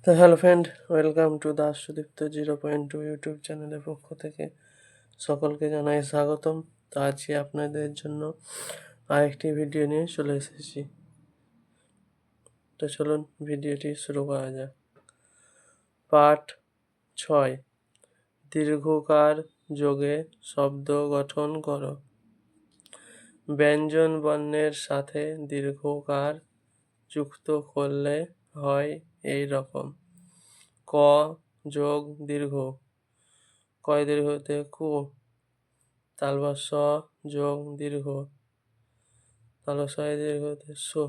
তো hello friend, welcome to Das Sudipta 0.2 YouTube চ্যানেলের পক্ষ থেকে সকলকে জানাই স্বাগতম। তো আজকে আপনাদের জন্য আরেকটি ভিডিও নিয়ে চলে এসেছি। তো চলুন ভিডিওটি শুরু করা যাক। পার্ট 6, দীর্ঘকার যোগে শব্দ গঠন করো। ব্যঞ্জন বর্ণের সাথে দীর্ঘকার যুক্ত করলে হয় এই রকম: ক যোগ দীর্ঘ, কয় দীর্ঘতে কু, তালবা স যোগ দীর্ঘ, তালবা সয় দীর্ঘতে সু,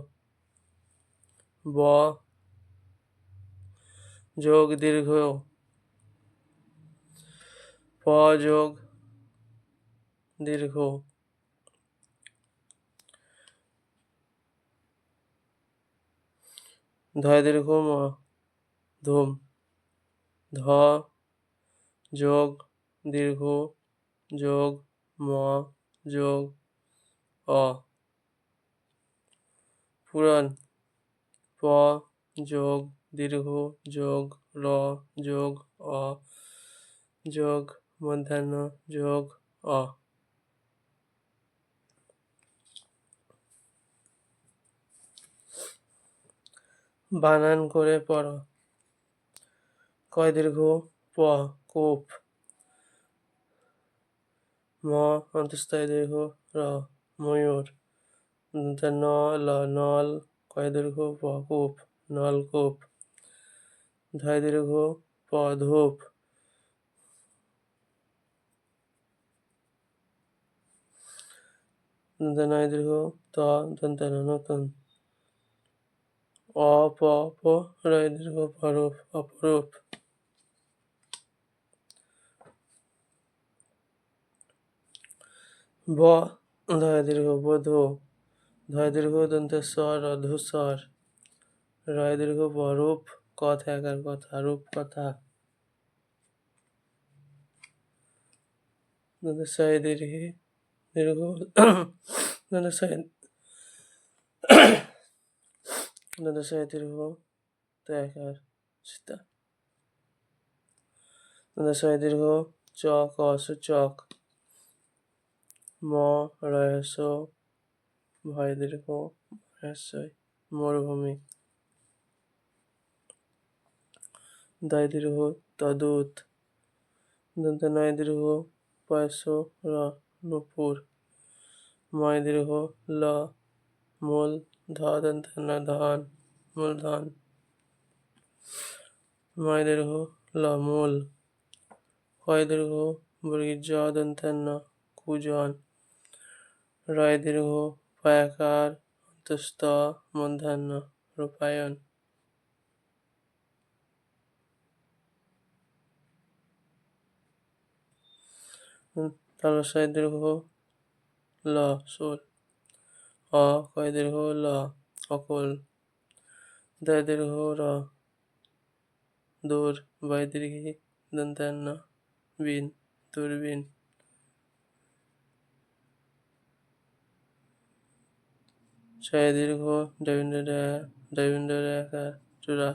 ব যোগ দীর্ঘ, প যোগ দীর্ঘ, ধয় দীর্ঘ ম ধুম, ধ যোগ দীর্ঘ যোগ ম যোগ অ, পুরাণ, প যোগ দীর্ঘ যোগ র যোগ অ যোগ মধ্যাহ্ন যোগ অ। বানান করে পড়ো। কয় দীর্ঘ প কূপ, ম অন্তঃস্থ দীর্ঘ র ময়ূর, ন ল নল, কয় দীর্ঘ প কূপ নলকূপ, ধয় দীর্ঘ প ধূপ, নয় দীর্ঘ ত দন্তান নতুন, অ প প রয় দীর্ঘ পরূপ অপরূপ, ব ধয় দীর্ঘ বধূ, ধয় দীর্ঘ দন্তেশ্বর অধূসর, রয় দীর্ঘ বরূপ কথাকার কথা রূপ কথা, দন্তস্বয় দীর্ঘ দীর্ঘ দন্তস্বয় দন্তস্বয় দীর্ঘ তয়াকার সীতা, দন্তস্বয় দীর্ঘ চ ক সূচক, ম রহস্য ভয় দীর্ঘ রহস্যই মরুভূমি, দয় দীর্ঘ তদূত, দন্ত নয় দীর্ঘ পয়স র নূপুর, ময় দীর্ঘ ল মূল, ধ দন্ত ন ধন মূলধন, ময় দীর্ঘ ল মূল, কয় দীর্ঘ বর্গীর জ দন্ত ন কুজন, রয় দীর্ঘ পয়াকার অন্তস্থ মধ্যাহ্ন রূপায়ণ, তালস্বয় দীর্ঘ ল শূল, অ কয় দীর্ঘ ল অকুল, দয় দীর্ঘ র দূর, বয় দীর্ঘি দন্তান্ন বিন দূরবীন, ছয় দীর্ঘ ডবিন্দ রেখার চূড়া,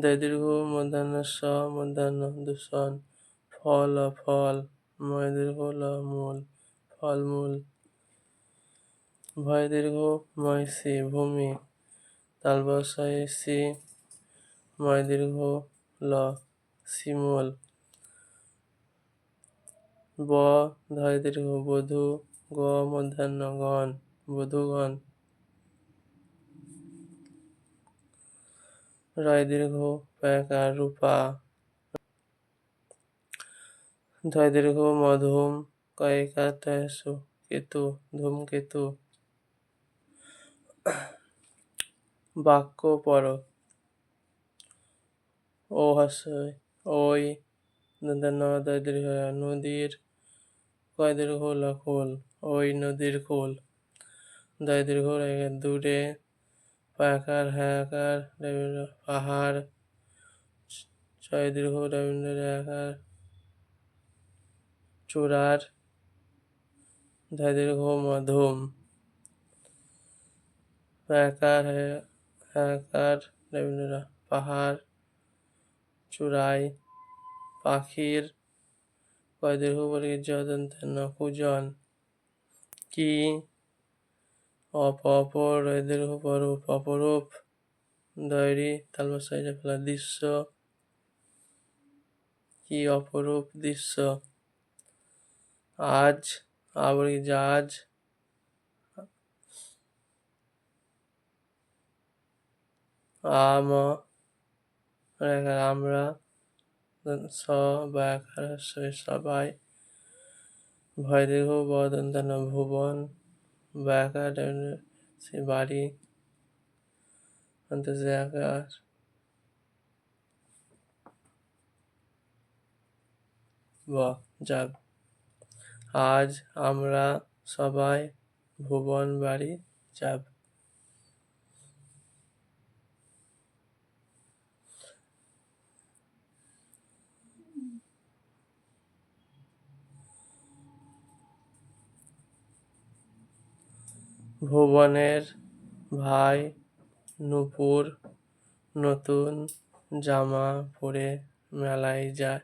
দয় দীর্ঘ মধ্যাহ্ন স মধ্যাহ্ন দূষণ, ফল ফল, ময় দীর্ঘ ল মূল ফলমূল, ভয় দীর্ঘ ময়সী ভূমি, তালবসায় সি, ময় দীর্ঘ ল শিমুল, ব ধয় দীর্ঘ বধূ, গ মধ্যাহ্ন গণ বধূগণ, রয় দীর্ঘ পয়াকার রূপা, ধয় দীর্ঘ মধুম, কয়িকা তয়সু কেতু ধূমকেতু, বাক্য পড়। ও হাস্যই ওই দন্ত দয় দীর্ঘ নদীর, কয় দীর্ঘ লকুল ওই নদীর কুল, দয় দীর্ঘ দূরে, পায়াকার হায়াকার পাহাড়, ছয় দীর্ঘ রবীন্দ্র রেখার চূড়ার, ধয় দীর্ঘ মধুম, পায়াকার হায়াকার রবীন্দ্র পাহাড়, চূড়াই। পাখির কয় দীর্ঘ বর্গের জদন্তেন কুজন। কি অপর দীর্ঘ পরূপ অপরূপ। দৈরি তালবস সাইডে ফেলা দৃশ্য। কি অপরূপ দৃশ্য। আজ আবরি জাজ। আম আমরা স বা সবাই। ভয় দীর্ঘ বদন্তন ভুবন। ব্যাকার সে বাড়ি। আকার যাব। আজ আমরা সবাই ভুবন বাড়ি যাব। ভুবনের ভাই নূপুর নতুন জামা পরে মেলায় যায়।